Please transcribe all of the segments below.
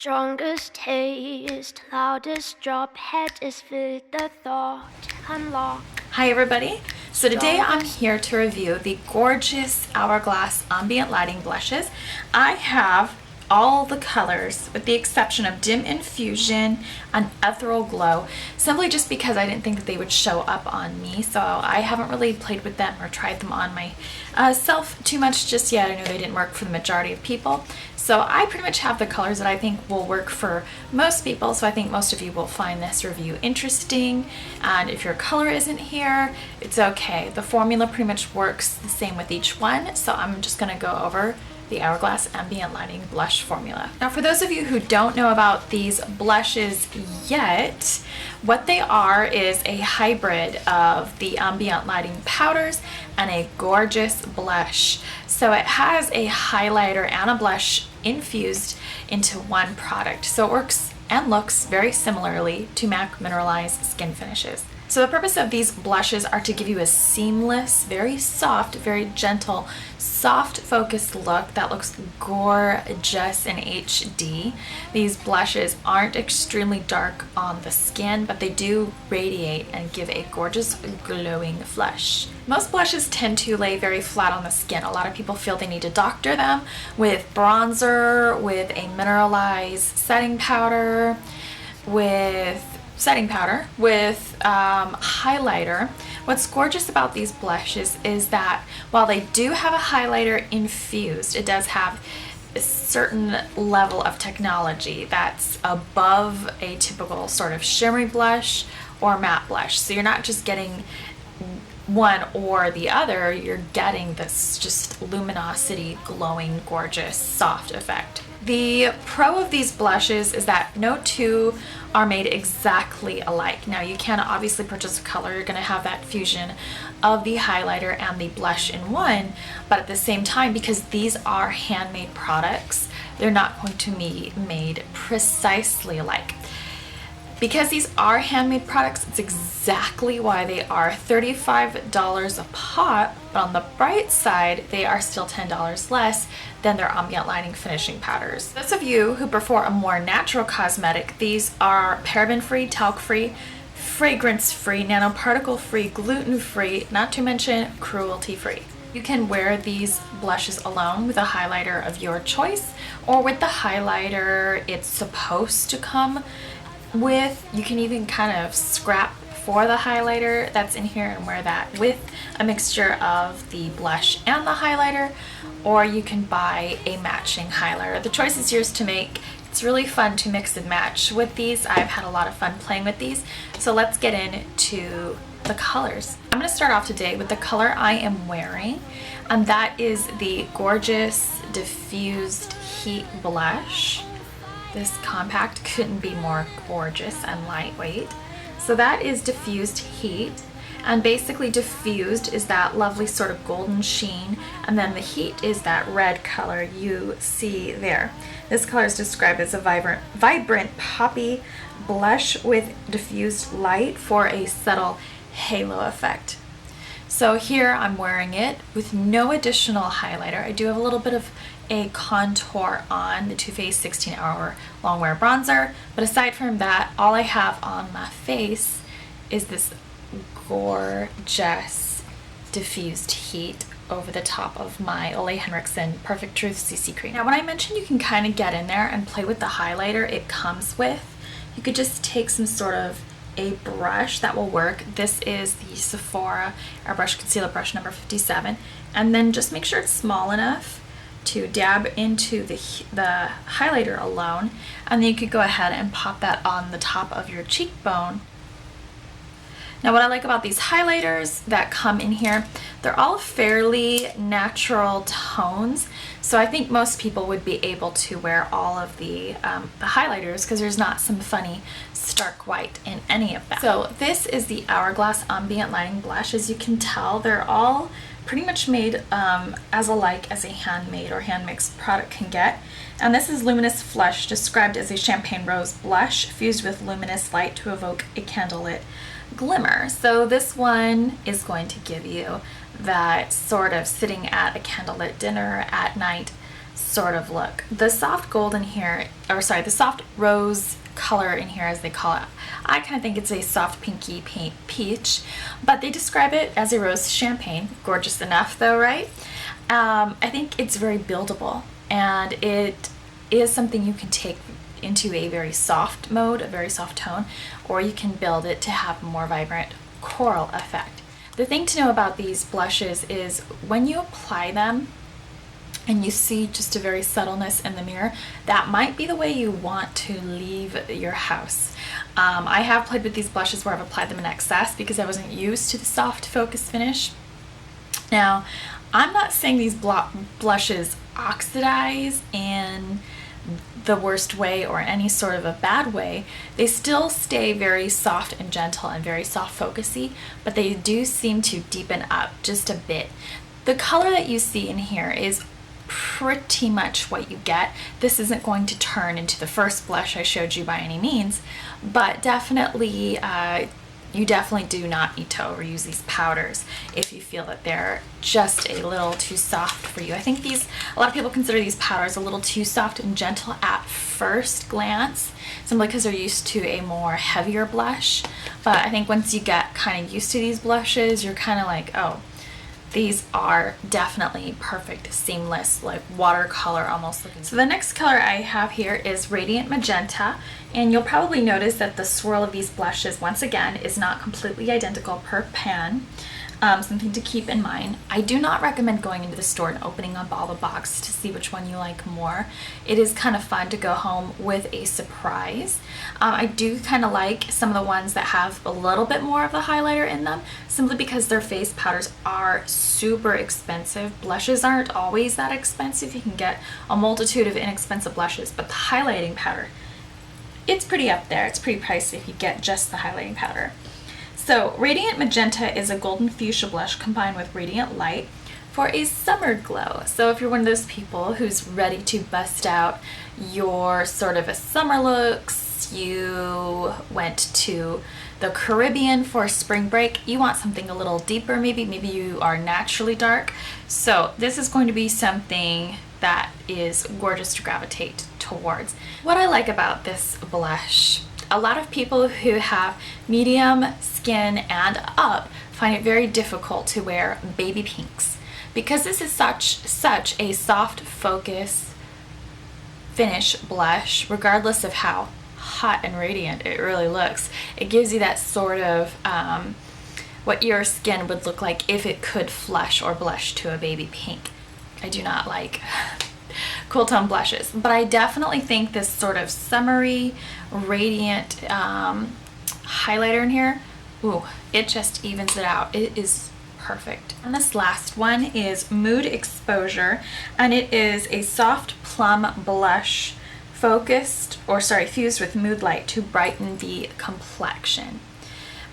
Strongest taste, loudest drop, head is with the thought, unlock. Hi everybody, so today I'm here to review the gorgeous Hourglass Ambient Lighting Blushes. I have all the colors with the exception of Dim Infusion and Ethereal Glow, simply just because I didn't think that they would show up on me, so I haven't really played with them or tried them on myself too much just yet. I know they didn't work for the majority of people. So I pretty much have the colors that I think will work for most people, so I think most of you will find this review interesting. And if your color isn't here, it's okay. The formula pretty much works the same with each one, so I'm just going to go over the Hourglass Ambient Lighting Blush formula. Now for those of you who don't know about these blushes yet, what they are is a hybrid of the ambient lighting powders and a gorgeous blush. So it has a highlighter and a blush infused into one product. So it works and looks very similarly to MAC Mineralized Skin Finishes. So the purpose of these blushes are to give you a seamless, very soft, very gentle, soft focused look that looks gorgeous in HD. These blushes aren't extremely dark on the skin, but they do radiate and give a gorgeous glowing flush. Most blushes tend to lay very flat on the skin. A lot of people feel they need to doctor them with bronzer, with a mineralized setting powder, with highlighter. What's gorgeous about these blushes is that while they do have a highlighter infused, it does have a certain level of technology that's above a typical sort of shimmery blush or matte blush. So you're not just getting one or the other, you're getting this just luminosity, glowing, gorgeous, soft effect. The pro of these blushes is that no two are made exactly alike. Now you can obviously purchase a color, you're going to have that fusion of the highlighter and the blush in one, but at the same time, because these are handmade products, they're not going to be made precisely alike. Because these are handmade products, it's exactly why they are $35 a pop, but on the bright side, they are still $10 less than their ambient lighting finishing powders. Those of you who prefer a more natural cosmetic, these are paraben-free, talc-free, fragrance-free, nanoparticle-free, gluten-free, not to mention cruelty-free. You can wear these blushes alone with a highlighter of your choice, or with the highlighter it's supposed to come with. You can even kind of scrap for the highlighter that's in here and wear that with a mixture of the blush and the highlighter, or you can buy a matching highlighter. The choice is yours to make. It's really fun to mix and match with these. I've had a lot of fun playing with these. So let's get into the colors. I'm going to start off today with the color I am wearing, and that is the gorgeous Diffused Heat Blush. This compact couldn't be more gorgeous and lightweight. So that is Diffused Heat, and basically diffused is that lovely sort of golden sheen, and then the heat is that red color you see there. This color is described as a vibrant poppy blush with diffused light for a subtle halo effect. So here I'm wearing it with no additional highlighter. I do have a little bit of a contour on the Too Faced 16-Hour Longwear Bronzer, but aside from that, all I have on my face is this gorgeous diffused heat over the top of my Ole Henriksen Perfect Truth CC Cream. Now when I mentioned you can kind of get in there and play with the highlighter it comes with, you could just take some sort of a brush that will work. This is the Sephora Airbrush Concealer Brush number 57, and then just make sure it's small enough to dab into the highlighter alone, and then you could go ahead and pop that on the top of your cheekbone. Now what I like about these highlighters that come in here, they're all fairly natural tones, so I think most people would be able to wear all of the highlighters because there's not some funny stark white in any of them. So this is the Hourglass Ambient Lighting Blush. As you can tell, they're all pretty much made as alike as a handmade or hand-mixed product can get. And this is Luminous Flush, described as a champagne rose blush fused with luminous light to evoke a candlelit glimmer. So this one is going to give you that sort of sitting at a candlelit dinner at night sort of look. The soft gold in here, or sorry, the soft rose color in here as they call it, I kind of think it's a soft pinky peach, but they describe it as a rose champagne. Gorgeous enough though, right? I think it's very buildable, and it is something you can take into a very soft mode, a very soft tone, or you can build it to have a more vibrant coral effect. The thing to know about these blushes is when you apply them and you see just a very subtleness in the mirror, that might be the way you want to leave your house. I have played with these blushes where I've applied them in excess because I wasn't used to the soft focus finish. Now, I'm not saying these blushes oxidize in the worst way or any sort of a bad way. They still stay very soft and gentle and very soft focusy, but they do seem to deepen up just a bit. The color that you see in here is pretty much what you get. This isn't going to turn into the first blush I showed you by any means, but definitely you definitely do not need to overuse these powders if you feel that they're just a little too soft for you. I think a lot of people consider these powders a little too soft and gentle at first glance, simply because they're used to a more heavier blush. But I think once you get kind of used to these blushes, you're kind of like, oh, these are definitely perfect, seamless, like watercolor almost looking. So the next color I have here is Radiant Magenta, and you'll probably notice that the swirl of these blushes, once again, is not completely identical per pan. Something to keep in mind. I do not recommend going into the store and opening up all the boxes to see which one you like more. It is kind of fun to go home with a surprise. I do kind of like some of the ones that have a little bit more of the highlighter in them, simply because their face powders are super expensive. Blushes aren't always that expensive. You can get a multitude of inexpensive blushes, but the highlighting powder, it's pretty up there. It's pretty pricey if you get just the highlighting powder. So Radiant Magenta is a golden fuchsia blush combined with Radiant Light for a summer glow. So if you're one of those people who's ready to bust out your sort of a summer looks, you went to the Caribbean for spring break, you want something a little deeper, maybe you are naturally dark. So this is going to be something that is gorgeous to gravitate towards. What I like about this blush, a lot of people who have medium skin and up find it very difficult to wear baby pinks because this is such a soft focus finish blush. Regardless of how hot and radiant it really looks, it gives you that sort of what your skin would look like if it could flush or blush to a baby pink. I do not like cool tone blushes, but I definitely think this sort of summery radiant highlighter in here, ooh, it just evens it out. It is perfect. And this last one is Mood Exposure, and it is a soft plum blush fused with Mood Light to brighten the complexion.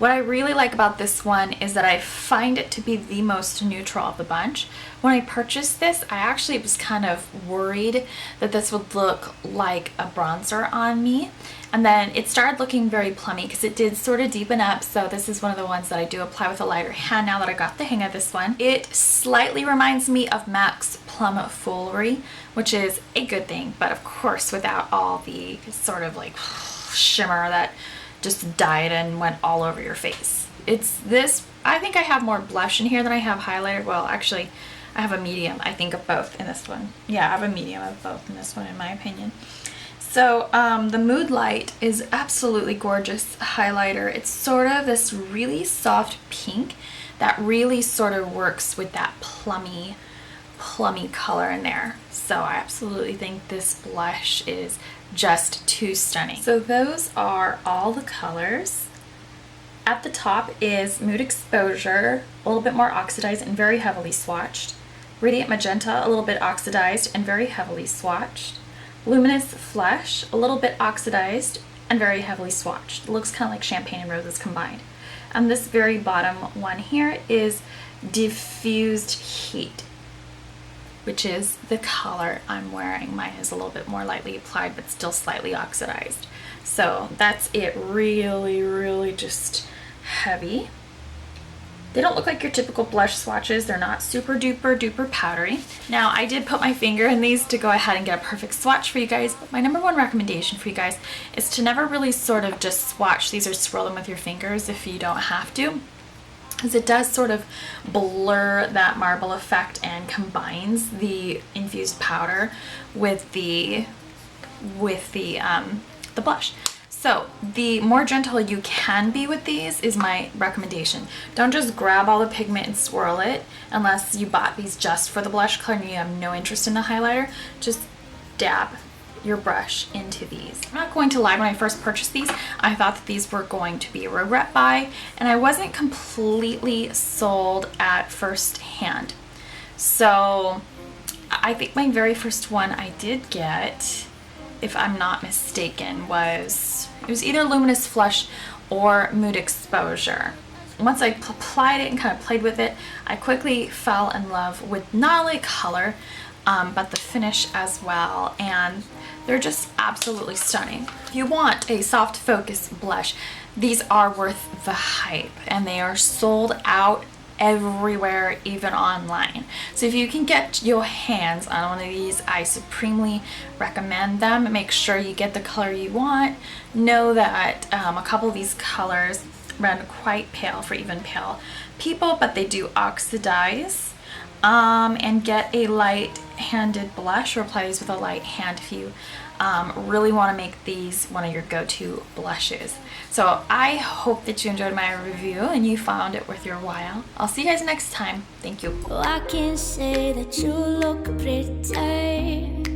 What I really like about this one is that I find it to be the most neutral of the bunch. When I purchased this, I actually was kind of worried that this would look like a bronzer on me. And then it started looking very plummy because it did sort of deepen up. So this is one of the ones that I do apply with a lighter hand now that I got the hang of this one. It slightly reminds me of MAC's Plum Foolery, which is a good thing, but of course without all the sort of like shimmer that just dyed and went all over your face. It's this, I think I have more blush in here than I have highlighter. Well, actually, I have a medium, I think, of both in this one. Yeah, I have a medium of both in this one, in my opinion. So the Mood Light is absolutely gorgeous highlighter. It's sort of this really soft pink that really sort of works with that plummy color in there. So I absolutely think this blush is just too stunning. So those are all the colors. At the top is Mood Exposure, a little bit more oxidized and very heavily swatched. Radiant Magenta, a little bit oxidized and very heavily swatched. Luminous Flush, a little bit oxidized and very heavily swatched. It looks kind of like champagne and roses combined. And this very bottom one here is Diffused Heat, which is the color I'm wearing. Mine is a little bit more lightly applied but still slightly oxidized. So that's it, really just heavy. They don't look like your typical blush swatches. They're not super duper duper powdery. Now, I did put my finger in these to go ahead and get a perfect swatch for you guys, but my number one recommendation for you guys is to never really sort of just swatch these or swirl them with your fingers if you don't have to, because it does sort of blur that marble effect and combines the infused powder with the blush. So the more gentle you can be with these is my recommendation. Don't just grab all the pigment and swirl it unless you bought these just for the blush color and you have no interest in the highlighter. Just dab your brush into these. I'm not going to lie, when I first purchased these, I thought that these were going to be a regret buy, and I wasn't completely sold at first hand. So I think my very first one I did get, if I'm not mistaken, it was either Luminous Flush or Mood Exposure. Once I applied it and kind of played with it, I quickly fell in love with not only color, but the finish as well, and they're just absolutely stunning. If you want a soft focus blush, these are worth the hype, and they are sold out everywhere, even online. So if you can get your hands on one of these, I supremely recommend them. Make sure you get the color you want. Know that a couple of these colors run quite pale for even pale people, but they do oxidize. And get a light-handed blush, or apply these with a light hand if you really want to make these one of your go-to blushes. So I hope that you enjoyed my review and you found it worth your while. I'll see you guys next time. Thank you. Oh, I can say that you look pretty.